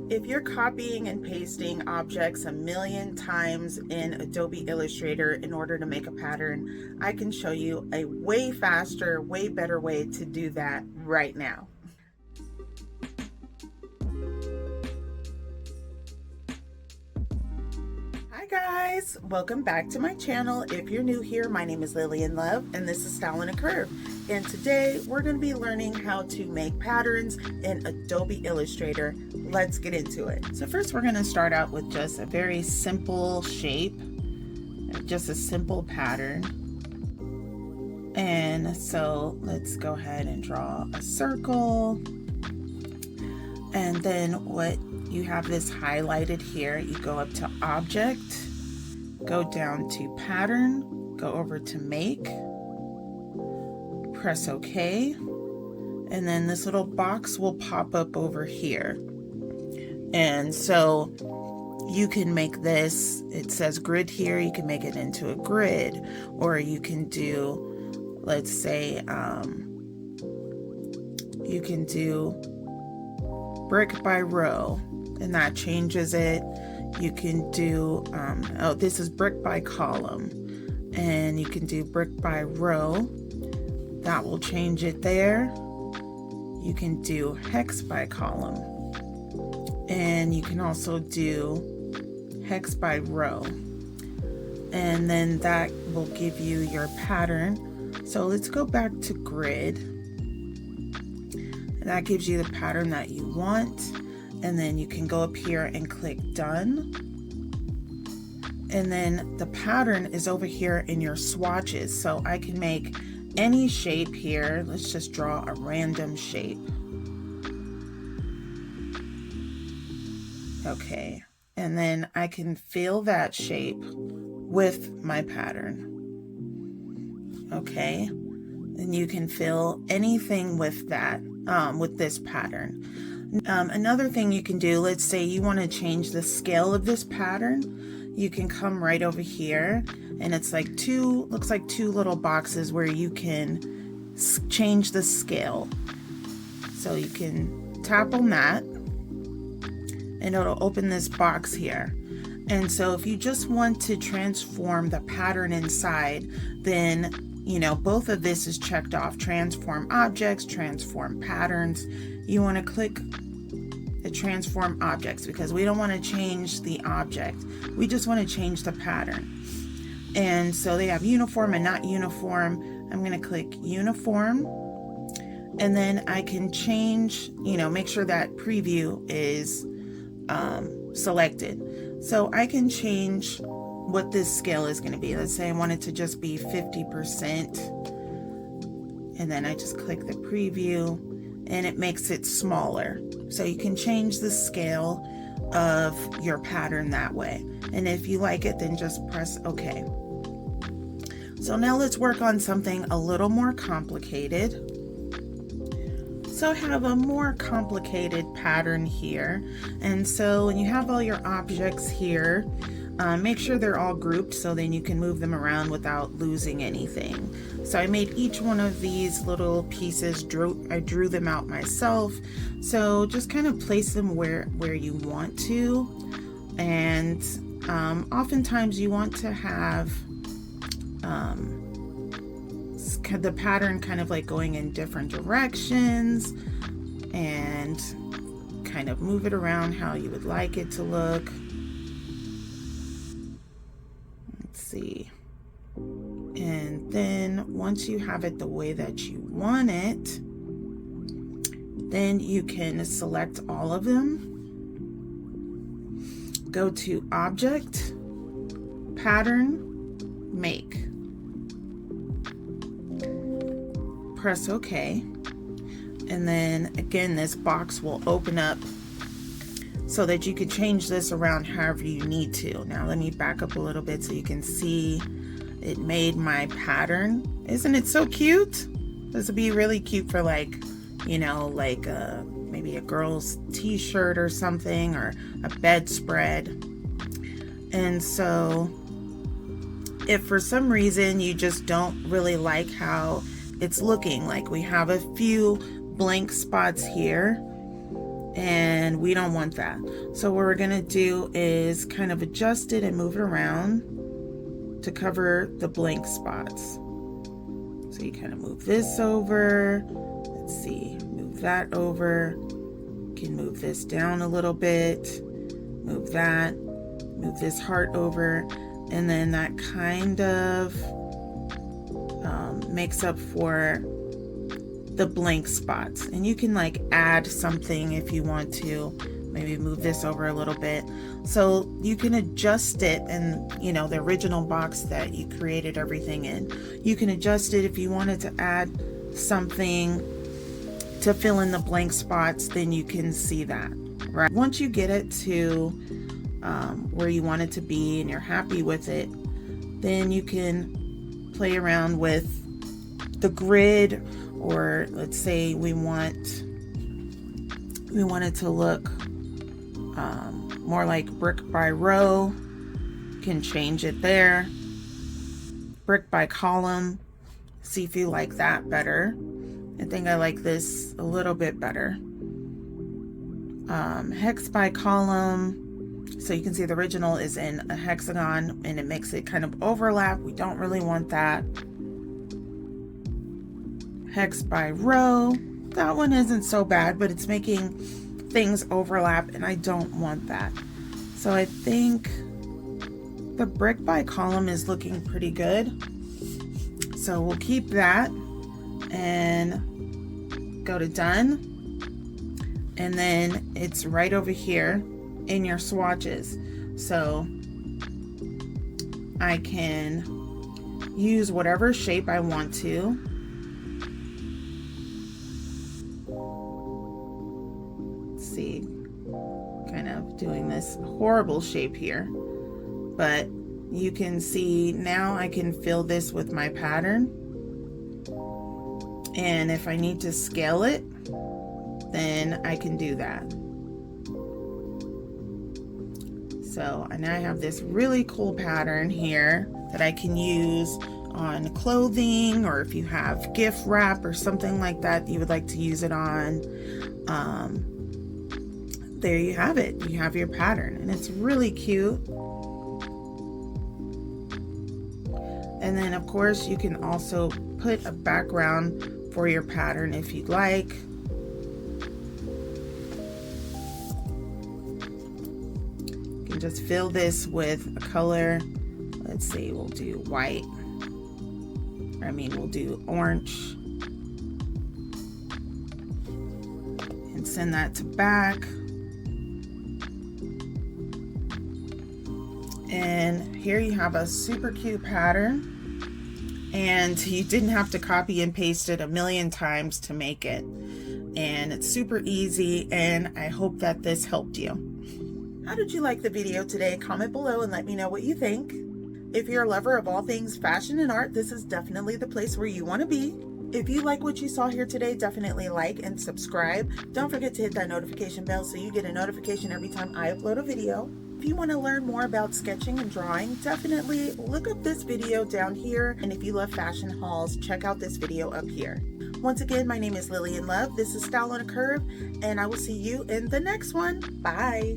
If you're copying and pasting objects a million times in Adobe Illustrator in order to make a pattern, I can show you a way faster, way better way to do that right now. Hi guys, welcome back to my channel. If you're new here, my name is Lillian Love and this is styleonacurve. And today we're going to be learning how to make patterns in Adobe Illustrator. Let's get into it. So first we're going to start out with just a very simple shape, just a simple pattern. And so let's go ahead and draw a circle. And then what you have this highlighted here, you go up to object, go down to pattern, go over to make, press OK, and then this little box will pop up over here. And so you can make this, it says grid here, you can make it into a grid, or you can do, let's say, you can do brick by row, and that changes it. You can do, oh, this is brick by column, and you can do brick by row. That will change it there. You can do hex by column, and you can also do hex by row, and then that will give you your pattern. So let's go back to grid. That gives you the pattern that you want, and then you can go up here and click done, and then the pattern is over here in your swatches. So I can make any shape here. Let's just draw a random shape. Okay, and then I can fill that shape with my pattern. Okay, and you can fill anything with that, with this pattern. Another thing you can do, let's say you want to change the scale of this pattern, you can come right over here, and it's like looks like two little boxes where you can change the scale. So you can tap on that, and it'll open this box here. And so if you just want to transform the pattern inside, then you know, both of this is checked off: transform objects, transform patterns. You want to click the transform objects because we don't want to change the object. We just want to change the pattern. And so they have uniform and not uniform. I'm going to click uniform, and then I can change, you know, make sure that preview is selected. So I can change what this scale is going to be. Let's say I want it to just be 50%, and then I just click the preview and it makes it smaller. So you can change the scale of your pattern that way, and if you like it, then just press OK. So now let's work on something a little more complicated. So I have a more complicated pattern here, and so when you have all your objects here, make sure they're all grouped so then you can move them around without losing anything. So I made each one of these little pieces, I drew them out myself. So just kind of place them where you want to. And oftentimes you want to have the pattern kind of like going in different directions, and kind of move it around how you would like it to look. See, and then once you have it the way that you want it, then you can select all of them, go to object, pattern, make, press OK, and then again this box will open up so that you could change this around however you need to. Now let me back up a little bit so you can see it made my pattern. Isn't it so cute? This would be really cute for, like, you know, like maybe a girl's t-shirt or something, or a bedspread. And so if for some reason you just don't really like how it's looking, like we have a few blank spots here, and we don't want that. So what we're gonna do is kind of adjust it and move it around to cover the blank spots. So you kind of move this over, let's see, move that over, you can move this down a little bit, move that, move this heart over, and then that kind of makes up for the blank spots. And you can like add something if you want to, maybe move this over a little bit. So you can adjust it, and you know, the original box that you created everything in, you can adjust it if you wanted to add something to fill in the blank spots, then you can see that, right? Once you get it to where you want it to be and you're happy with it, then you can play around with the grid, or let's say we want it to look more like brick by row, can change it there. Brick by column, see if you like that better. I think I like this a little bit better. Hex by column, so you can see the original is in a hexagon and it makes it kind of overlap. We don't really want that. Hex by row, that one isn't so bad, but it's making things overlap and I don't want that. So I think the brick by column is looking pretty good. So we'll keep that and go to done. And then it's right over here in your swatches. So I can use whatever shape I want to. See, kind of doing this horrible shape here, but you can see now I can fill this with my pattern, and if I need to scale it, then I can do that. So, and I have this really cool pattern here that I can use on clothing, or if you have gift wrap or something like that you would like to use it on. There you have it. You have your pattern, and it's really cute. And then of course you can also put a background for your pattern if you'd like. You can just fill this with a color. Let's see, we'll do white. We'll do orange. And send that to back. And here you have a super cute pattern, and you didn't have to copy and paste it a million times to make it, and it's super easy, and I hope that this helped you. How did you like the video today? Comment below and let me know what you think. If you're a lover of all things fashion and art, this is definitely the place where you want to be. If you like what you saw here today, definitely like and subscribe. Don't forget to hit that notification bell so you get a notification every time I upload a video. If you want to learn more about sketching and drawing, definitely look up this video down here. And if you love fashion hauls, check out this video up here. Once again, my name is Lillian Love. This is Style on a Curve, and I will see you in the next one. Bye.